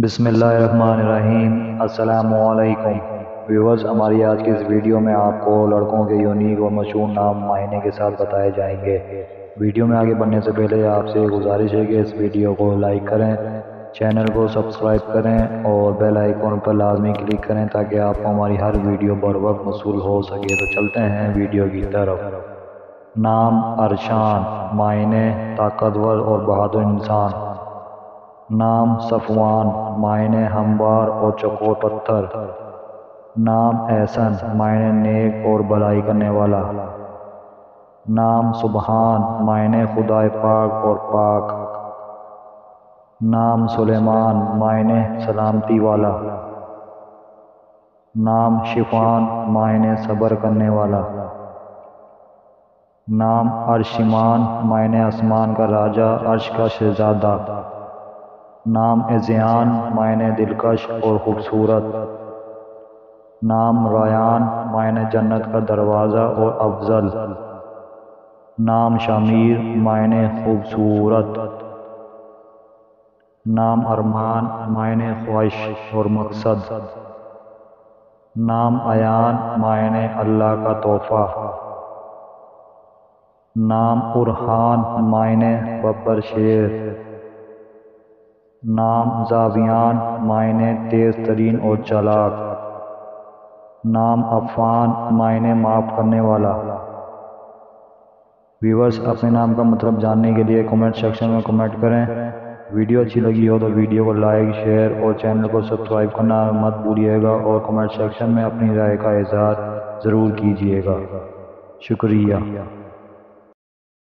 بسم اللہ الرحمن الرحیم۔ السلام علیکم ویورز، ہماری آج کی اس ویڈیو میں آپ کو لڑکوں کے یونیک اور مشہور نام معنی کے ساتھ بتائے جائیں گے۔ ویڈیو میں آگے بڑھنے سے پہلے آپ سے گزارش ہے کہ اس ویڈیو کو لائک کریں، چینل کو سبسکرائب کریں اور بیل آئیکن پر لازمی کلک کریں تاکہ آپ کو ہماری ہر ویڈیو بر وقت موصول ہو سکے۔ تو چلتے ہیں ویڈیو کی طرف۔ نام ارشان، معنی طاقتور اور بہادر انسان۔ نام صفوان، معنی ہموار اور چوکور پتھر۔ نام احسن، معنی نیک اور بھلائی کرنے والا۔ نام سبحان، معنی خدا پاک اور پاک۔ نام سلیمان، معنی سلامتی والا۔ نام شفان، معنی صبر کرنے والا۔ نام عرشمان، معنی آسمان کا راجا، عرش کا شہزادہ۔ نام اذیان، معنی دلکش اور خوبصورت۔ نام ریان، معنی جنت کا دروازہ اور افضل۔ نام شامیر، معنی خوبصورت۔ نام ارمان، معنی خواہش اور مقصد۔ نام ایان، معنی اللہ کا تحفہ۔ نام ارحان، معنی ببر شیر۔ نام زاویان، معنی تیز ترین اور چالاک۔ نام عفان، معنی معاف کرنے والا۔ ویورز، اپنے نام کا مطلب جاننے کے لیے کمنٹ سیکشن میں کمنٹ کریں۔ ویڈیو اچھی لگی ہو تو ویڈیو کو لائک، شیئر اور چینل کو سبسکرائب کرنا مت بھولیے گا اور کمنٹ سیکشن میں اپنی رائے کا اظہار ضرور کیجیے گا۔ شکریہ۔